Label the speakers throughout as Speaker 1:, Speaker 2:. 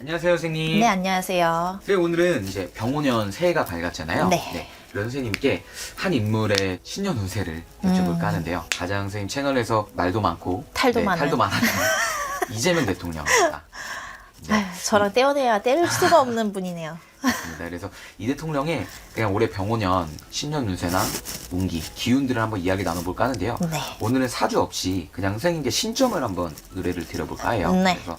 Speaker 1: 안녕하세요, 선생님.
Speaker 2: 네, 안녕하세요.
Speaker 1: 선생님, 오늘은 이제 병오년 새해가 밝았잖아요.
Speaker 2: 네.
Speaker 1: 그래서 선생님께 한 인물의 신년 운세를 여쭤볼까 하는데요. 가장 선생님 채널에서 말도 많고
Speaker 2: 탈도 많은.
Speaker 1: 탈도 많았던 이재명 대통령입니다.
Speaker 2: 아휴, 저랑 떼어내야 뗄 수가 없는 분이네요.
Speaker 1: 맞습니다. 그래서 이 대통령의 그냥 올해 병오년 신년 운세나 운기, 기운들을 한번 이야기 나눠볼까 하는데요.
Speaker 2: 네.
Speaker 1: 오늘은 사주 없이 그냥 선생님께 신점을 한번 의뢰를 드려볼까 해요.
Speaker 2: 네.
Speaker 1: 그래서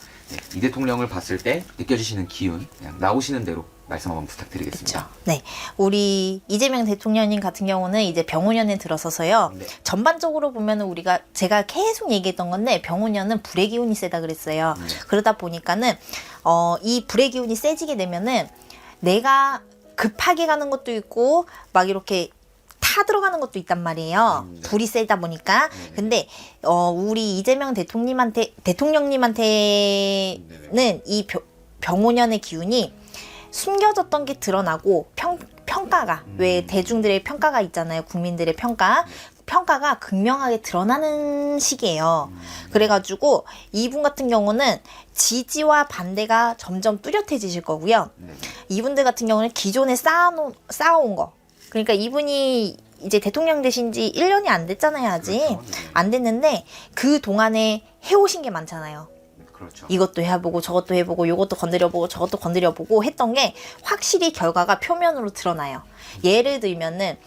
Speaker 1: 이 대통령을 봤을 때 느껴지시는 기운, 그냥 나오시는 대로 말씀 한번 부탁드리겠습니다.
Speaker 2: 그렇죠. 네, 우리 이재명 대통령님 같은 경우는 이제 병오년에 들어서서요.
Speaker 1: 네.
Speaker 2: 전반적으로 보면은 제가 계속 얘기했던 건데 병오년은 불의 기운이 세다 그랬어요.
Speaker 1: 네.
Speaker 2: 그러다 보니까는 이 불의 기운이 세지게 되면은 내가 급하게 가는 것도 있고 막 이렇게 타 들어가는 것도 있단 말이에요.
Speaker 1: 네.
Speaker 2: 불이 세다 보니까. 근데 우리 이재명 대통령님한테는 이 병오년의 기운이 숨겨졌던 게 드러나고 평가가 왜 대중들의 평가가 있잖아요. 국민들의 평가가 극명하게 드러나는 시기예요. 그래가지고 이분 같은 경우는 지지와 반대가 점점 뚜렷해지실 거고요. 이분들 같은 경우는 기존에 쌓아온 거. 그러니까 이분이 이제 대통령 되신 지 1년이 안 됐잖아요, 아직.
Speaker 1: 그렇죠. 네.
Speaker 2: 안 됐는데 그 동안에 해오신 게 많잖아요.
Speaker 1: 그렇죠.
Speaker 2: 이것도 해보고 저것도 해보고 요것도 건드려보고 저것도 건드려보고 했던 게 확실히 결과가 표면으로 드러나요. 예를 들면은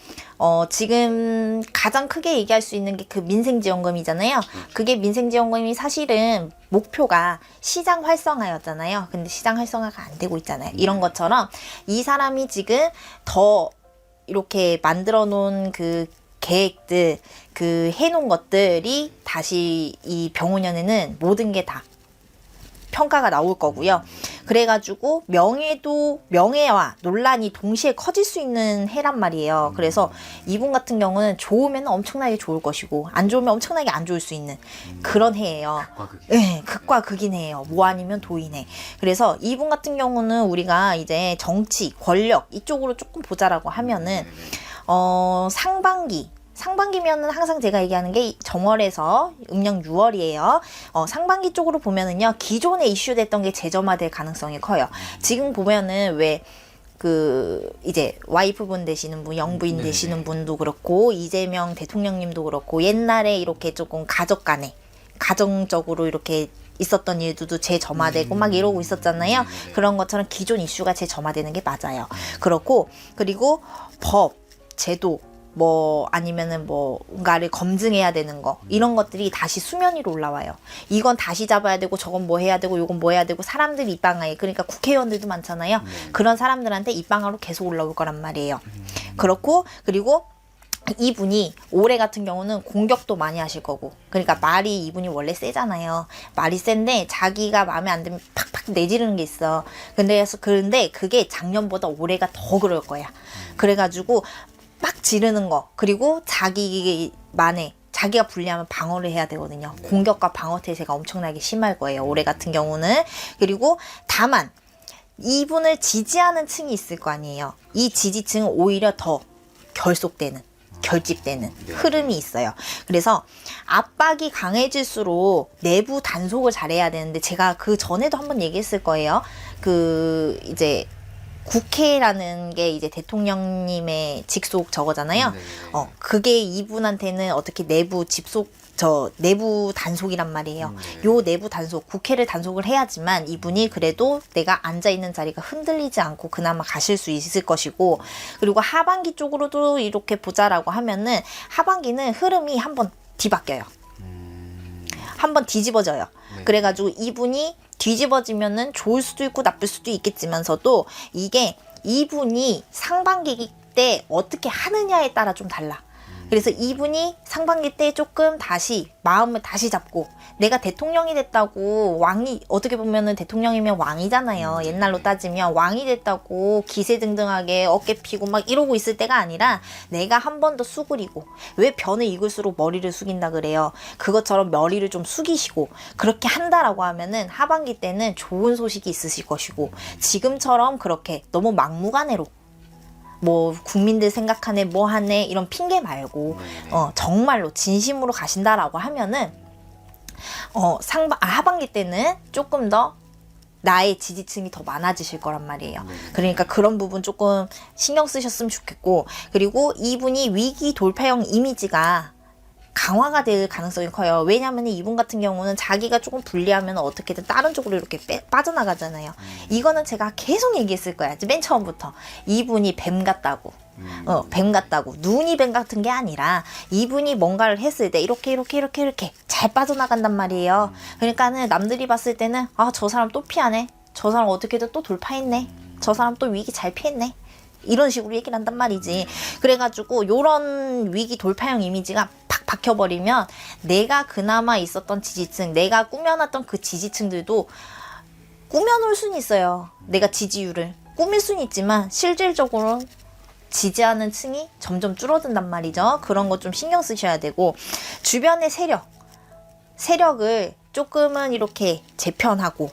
Speaker 2: 지금 가장 크게 얘기할 수 있는 게 그 민생지원금이잖아요. 그게 민생지원금이 사실은 목표가 시장 활성화였잖아요. 근데 시장 활성화가 안 되고 있잖아요. 이런 것처럼 이 사람이 지금 더 이렇게 만들어 놓은 그 계획들, 그 해놓은 것들이 다시 이 병오년에는 모든 게 다 평가가 나올 거고요. 그래가지고 명예와 논란이 동시에 커질 수 있는 해란 말이에요. 그래서 이분 같은 경우는 좋으면 엄청나게 좋을 것이고 안 좋으면 엄청나게 안 좋을 수 있는 그런 해예요. 네, 극과 극인 해예요. 뭐 아니면 도인해. 그래서 이분 같은 경우는 우리가 이제 정치, 권력 이쪽으로 조금 보자라고 하면은 상반기면은 항상 제가 얘기하는 게 정월에서 음력 6월이에요. 상반기 쪽으로 보면은요, 기존에 이슈됐던 게 재점화될 가능성이 커요. 지금 보면은 왜 이제 와이프분 되시는 분, 영부인 되시는 분도 그렇고, 이재명 대통령님도 그렇고, 옛날에 이렇게 조금 가정적으로 이렇게 있었던 일들도 재점화되고 막 이러고 있었잖아요. 그런 것처럼 기존 이슈가 재점화되는 게 맞아요. 그리고 법, 제도, 아니면은 뭔가를 검증해야 되는 거, 이런 것들이 다시 수면 위로 올라와요. 이건 다시 잡아야 되고, 저건 뭐 해야 되고, 요건 뭐 해야 되고, 사람들 입방아에, 그러니까 국회의원들도 많잖아요. 그런 사람들한테 입방아로 계속 올라올 거란 말이에요. 그리고 이분이 올해 같은 경우는 공격도 많이 하실 거고, 그러니까 말이 이분이 원래 세잖아요. 말이 센데 자기가 마음에 안 들면 팍팍 내지르는 게 있어. 그런데 그게 작년보다 올해가 더 그럴 거야. 그래가지고 막 지르는 거, 그리고 자기가 불리하면 방어를 해야 되거든요. 공격과 방어 태세가 엄청나게 심할 거예요, 올해 같은 경우는. 그리고 다만 이분을 지지하는 층이 있을 거 아니에요. 이 지지층은 오히려 더 결집되는 흐름이 있어요. 그래서 압박이 강해질수록 내부 단속을 잘해야 되는데, 제가 그 전에도 한번 얘기했을 거예요. 이제 국회라는 게 이제 대통령님의 직속 저거잖아요. 그게 이분한테는 어떻게 내부 단속이란 말이에요. 요 내부 단속, 국회를 단속을 해야지만 이분이 그래도 내가 앉아있는 자리가 흔들리지 않고 그나마 가실 수 있을 것이고, 그리고 하반기 쪽으로도 이렇게 보자라고 하면은 하반기는 흐름이 한번 뒤바뀌어요. 한번 뒤집어져요. 그래가지고 이분이 뒤집어지면은 좋을 수도 있고 나쁠 수도 있겠지만서도, 이게 이분이 상반기 때 어떻게 하느냐에 따라 좀 달라. 그래서 이분이 상반기 때 조금 마음을 다시 잡고, 내가 대통령이 됐다고 어떻게 보면은 대통령이면 왕이잖아요. 옛날로 따지면 왕이 됐다고 기세등등하게 어깨 피고 막 이러고 있을 때가 아니라, 내가 한 번 더 수그리고, 왜 변을 익을수록 머리를 숙인다 그래요. 그것처럼 머리를 좀 숙이시고 그렇게 한다라고 하면은 하반기 때는 좋은 소식이 있으실 것이고, 지금처럼 그렇게 너무 막무가내로 국민들 생각하네, 뭐 하네, 이런 핑계 말고, 정말로 진심으로 가신다라고 하면은, 하반기 때는 조금 더 나의 지지층이 더 많아지실 거란 말이에요.
Speaker 1: 네.
Speaker 2: 그러니까 그런 부분 조금 신경 쓰셨으면 좋겠고, 그리고 이분이 위기 돌파형 이미지가 강화가 될 가능성이 커요. 왜냐하면 이분 같은 경우는 자기가 조금 불리하면 어떻게든 다른 쪽으로 이렇게 빠져나가잖아요. 이거는 제가 계속 얘기했을 거야. 맨 처음부터. 이분이 뱀 같다고. 뱀 같다고. 눈이 뱀 같은 게 아니라 이분이 뭔가를 했을 때 이렇게 잘 빠져나간단 말이에요. 그러니까는 남들이 봤을 때는 아, 저 사람 또 피하네. 저 사람 어떻게든 또 돌파했네. 저 사람 또 위기 잘 피했네. 이런 식으로 얘기를 한단 말이지. 그래가지고 요런 위기 돌파형 이미지가 팍 박혀버리면 내가 그나마 있었던 지지층, 내가 꾸며놨던 그 지지층들도 꾸며놓을 수는 있어요. 내가 지지율을 꾸밀 수는 있지만 실질적으로 지지하는 층이 점점 줄어든단 말이죠. 그런 거 좀 신경 쓰셔야 되고, 주변의 세력을 조금은 이렇게 재편하고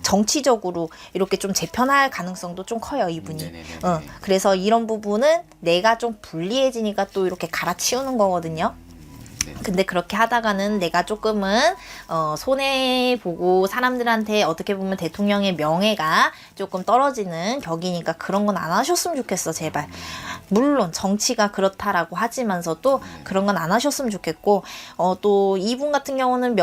Speaker 2: 정치적으로 이렇게 좀 재편할 가능성도 좀 커요, 이분이. 그래서 이런 부분은 내가 좀 불리해지니까 또 이렇게 갈아치우는 거거든요. 근데 그렇게 하다가는 내가 조금은 손해보고 사람들한테 어떻게 보면 대통령의 명예가 조금 떨어지는 격이니까 그런 건 안 하셨으면 좋겠어, 제발. 물론 정치가 그렇다라고 하지만서도 그런 건 안 하셨으면 좋겠고, 또 이분 같은 경우는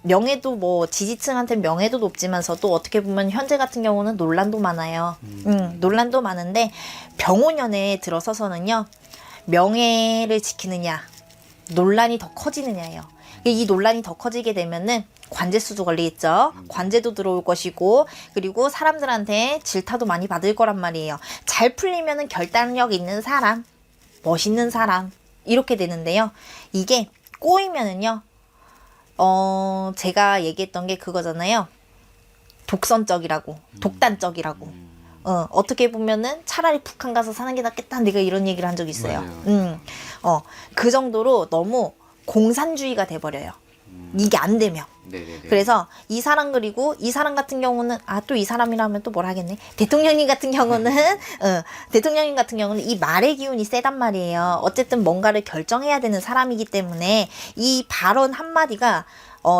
Speaker 2: 명예도 뭐 지지층한테 명예도 높지만서도 어떻게 보면 현재 같은 경우는 논란도 많아요. 논란도 많은데 병오년에 들어서서는요, 명예를 지키느냐 논란이 더 커지느냐예요. 이 논란이 더 커지게 되면은 관제수도 걸리겠죠. 관제도 들어올 것이고, 그리고 사람들한테 질타도 많이 받을 거란 말이에요. 잘 풀리면은 결단력 있는 사람, 멋있는 사람 이렇게 되는데요. 이게 꼬이면은요, 제가 얘기했던 게 그거잖아요. 독선적이라고, 독단적이라고. 어떻게 보면은 차라리 북한 가서 사는 게 낫겠다. 내가 이런 얘기를 한 적이 있어요. 그 정도로 너무 공산주의가 돼버려요. 이게 안 되면. 그래서 이 사람, 그리고 이 사람 같은 경우는 또 이 사람이라면 또 뭘 하겠네. 대통령님 같은 경우는 이 말의 기운이 세단 말이에요. 어쨌든 뭔가를 결정해야 되는 사람이기 때문에 이 발언 한마디가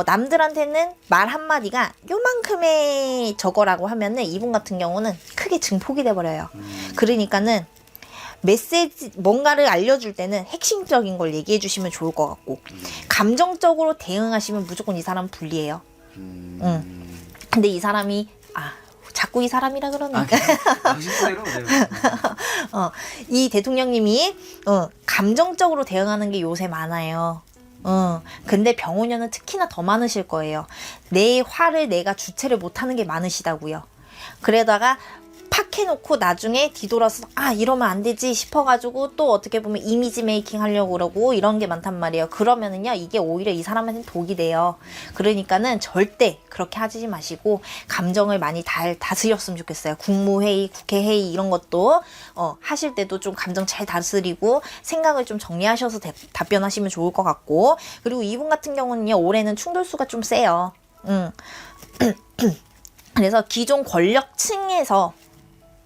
Speaker 2: 남들한테는 말 한마디가 요만큼의 저거라고 하면은 이분 같은 경우는 크게 증폭이 돼버려요. 그러니까는 메시지, 뭔가를 알려줄 때는 핵심적인 걸 얘기해 주시면 좋을 것 같고, 감정적으로 대응하시면 무조건 이 사람은 불리해요. 근데 이 사람이, 자꾸 이 사람이라 그러네. 이 대통령님이, 감정적으로 대응하는 게 요새 많아요. 근데 병오년은 특히나 더 많으실 거예요. 내 화를 내가 주체를 못하는 게 많으시다고요. 그러다가 팍 해놓고 나중에 뒤돌아서 이러면 안 되지 싶어가지고 또 어떻게 보면 이미지 메이킹 하려고 그러고 이런 게 많단 말이에요. 그러면은요, 이게 오히려 이 사람한테는 독이 돼요. 그러니까는 절대 그렇게 하지 마시고 감정을 많이 다스렸으면 좋겠어요. 국무회의, 국회회의 이런 것도 하실 때도 좀 감정 잘 다스리고 생각을 좀 정리하셔서 답변하시면 좋을 것 같고, 그리고 이분 같은 경우는요, 올해는 충돌수가 좀 세요. 그래서 기존 권력층에서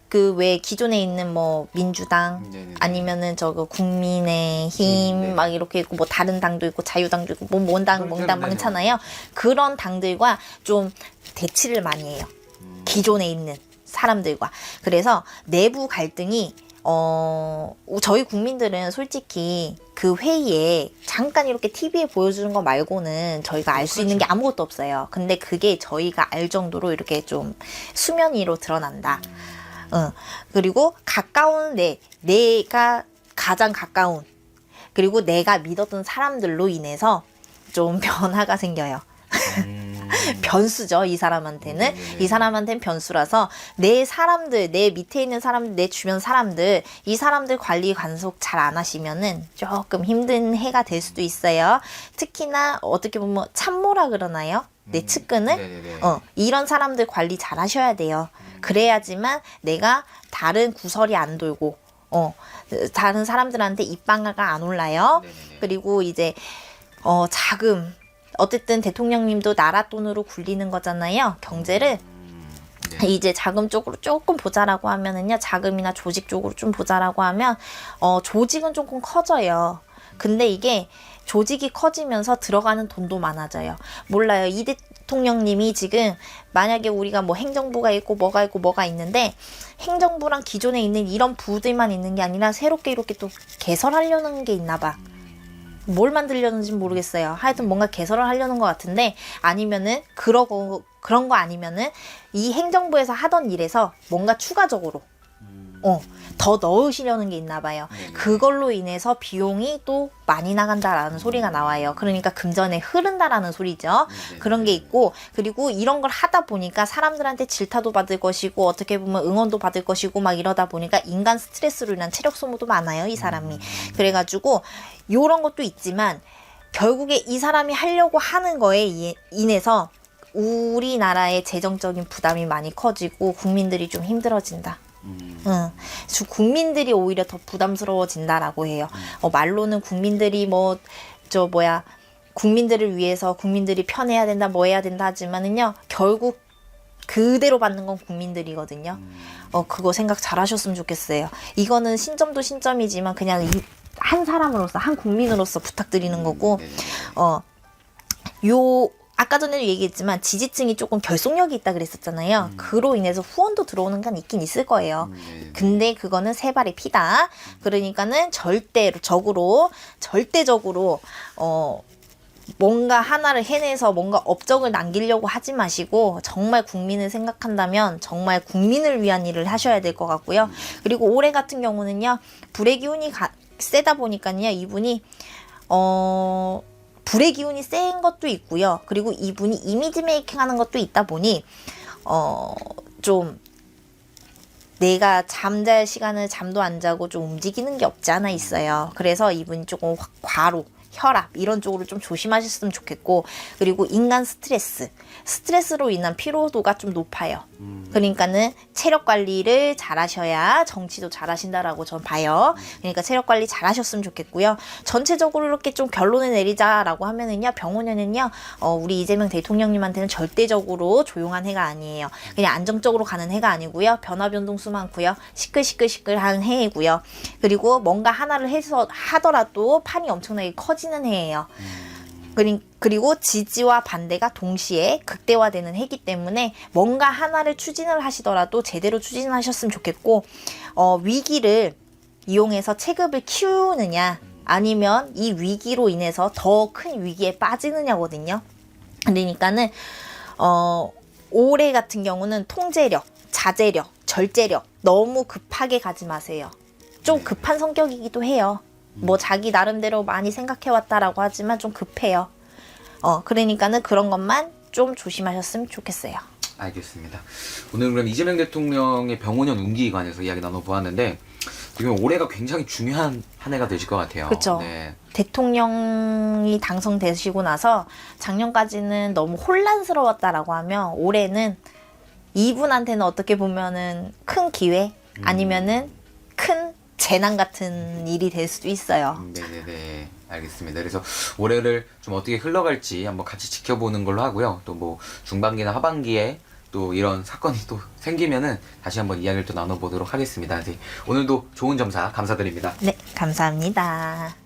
Speaker 2: 그 왜 기존에 있는 뭐 민주당 아니면은 저거 국민의힘 막 이렇게 있고 뭐 다른 당도 있고 자유당도 있고 뭐 몽당 많잖아요. 그런 당들과 좀 대치를 많이 해요. 기존에 있는 사람들과. 그래서 내부 갈등이 저희 국민들은 솔직히 그 회의에 잠깐 이렇게 TV에 보여주는 거 말고는 저희가 알 수 있는 게 아무것도 없어요. 근데 그게 저희가 알 정도로 이렇게 좀 수면 위로 드러난다. 그리고 가까운 내가 가장 가까운, 그리고 내가 믿었던 사람들로 인해서 좀 변화가 생겨요. 변수죠, 이 사람한테는. 이 사람한테는 변수라서 내 사람들, 내 밑에 있는 사람들, 내 주변 사람들, 이 사람들 관리 간섭 잘 안 하시면은 조금 힘든 해가 될 수도 있어요. 특히나 어떻게 보면 참모라 그러나요? 내 측근을? 이런 사람들 관리 잘 하셔야 돼요. 그래야지만 내가 다른 구설이 안 돌고, 다른 사람들한테 입방아가 안 올라요. 그리고 이제, 자금. 어쨌든 대통령님도 나라 돈으로 굴리는 거잖아요. 경제를. 이제 자금 쪽으로 조금 보자라고 하면은요, 자금이나 조직 쪽으로 좀 보자라고 하면, 조직은 조금 커져요. 근데 이게 조직이 커지면서 들어가는 돈도 많아져요. 몰라요. 이 대통령님이 지금 만약에 우리가 뭐 행정부가 있고 뭐가 있는데 행정부랑 기존에 있는 이런 부들만 있는 게 아니라 새롭게 이렇게 또 개설하려는 게 있나 봐. 뭘 만들려는지 모르겠어요. 하여튼 뭔가 개설을 하려는 것 같은데 아니면은 그런 거 아니면은 이 행정부에서 하던 일에서 뭔가 추가적으로 더 넣으시려는 게 있나 봐요. 그걸로 인해서 비용이 또 많이 나간다라는 소리가 나와요. 그러니까 금전에 흐른다라는 소리죠. 그런 게 있고, 그리고 이런 걸 하다 보니까 사람들한테 질타도 받을 것이고 어떻게 보면 응원도 받을 것이고 막 이러다 보니까 인간 스트레스로 인한 체력 소모도 많아요, 이 사람이. 그래가지고 요런 것도 있지만 결국에 이 사람이 하려고 하는 거에 인해서 우리나라의 재정적인 부담이 많이 커지고 국민들이 좀 힘들어진다. 국민들이 오히려 더 부담스러워진다라고 해요. 말로는 국민들이 국민들을 위해서 국민들이 편해야 된다, 뭐 해야 된다 하지만은요, 결국 그대로 받는 건 국민들이거든요. 그거 생각 잘 하셨으면 좋겠어요. 이거는 신점도 신점이지만 그냥 한 사람으로서, 한 국민으로서 부탁드리는 거고, 아까 전에도 얘기했지만 지지층이 조금 결속력이 있다 그랬었잖아요. 그로 인해서 후원도 들어오는 건 있긴 있을 거예요. 근데 그거는 세 발의 피다. 그러니까는 절대적으로 뭔가 하나를 해내서 뭔가 업적을 남기려고 하지 마시고 정말 국민을 생각한다면 정말 국민을 위한 일을 하셔야 될 것 같고요. 그리고 올해 같은 경우는요, 불의 기운이 세다 보니까요, 이분이 불의 기운이 센 것도 있고요. 그리고 이분이 이미지 메이킹 하는 것도 있다 보니 좀 내가 잠잘 시간을 잠도 안 자고 좀 움직이는 게 없지 않아 있어요. 그래서 이분이 조금 과로, 혈압 이런 쪽으로 좀 조심하셨으면 좋겠고, 그리고 인간 스트레스로 인한 피로도가 좀 높아요. 그러니까는 체력 관리를 잘 하셔야 정치도 잘 하신다라고 전 봐요. 그러니까 체력 관리 잘 하셨으면 좋겠고요. 전체적으로 이렇게 좀 결론을 내리자라고 하면은요, 병원년은요, 우리 이재명 대통령님한테는 절대적으로 조용한 해가 아니에요. 그냥 안정적으로 가는 해가 아니고요. 변화 변동수 많고요. 시끌시끌한 해이고요. 그리고 뭔가 하나를 해서 하더라도 판이 엄청나게 커지는 해예요. 그리고 지지와 반대가 동시에 극대화되는 해기 때문에 뭔가 하나를 추진을 하시더라도 제대로 추진하셨으면 좋겠고, 위기를 이용해서 체급을 키우느냐 아니면 이 위기로 인해서 더 큰 위기에 빠지느냐거든요. 그러니까는 올해 같은 경우는 통제력, 자제력, 절제력 너무 급하게 가지 마세요. 좀 급한 성격이기도 해요. 자기 나름대로 많이 생각해왔다라고 하지만 좀 급해요. 그러니까는 그런 것만 좀 조심하셨으면 좋겠어요.
Speaker 1: 알겠습니다. 오늘 그럼 이재명 대통령의 병원년 운기에 관해서 이야기 나눠보았는데, 지금 올해가 굉장히 중요한 한 해가 되실 것 같아요.
Speaker 2: 그렇죠.
Speaker 1: 네.
Speaker 2: 대통령이 당선되시고 나서 작년까지는 너무 혼란스러웠다라고 하면 올해는 이분한테는 어떻게 보면은 큰 기회 아니면은 큰 재난 같은 일이 될 수도 있어요.
Speaker 1: 네네네. 알겠습니다. 그래서 올해를 좀 어떻게 흘러갈지 한번 같이 지켜보는 걸로 하고요. 또 뭐 중반기나 하반기에 또 이런 사건이 또 생기면은 다시 한번 이야기를 또 나눠보도록 하겠습니다. 네. 오늘도 좋은 점사 감사드립니다.
Speaker 2: 네, 감사합니다.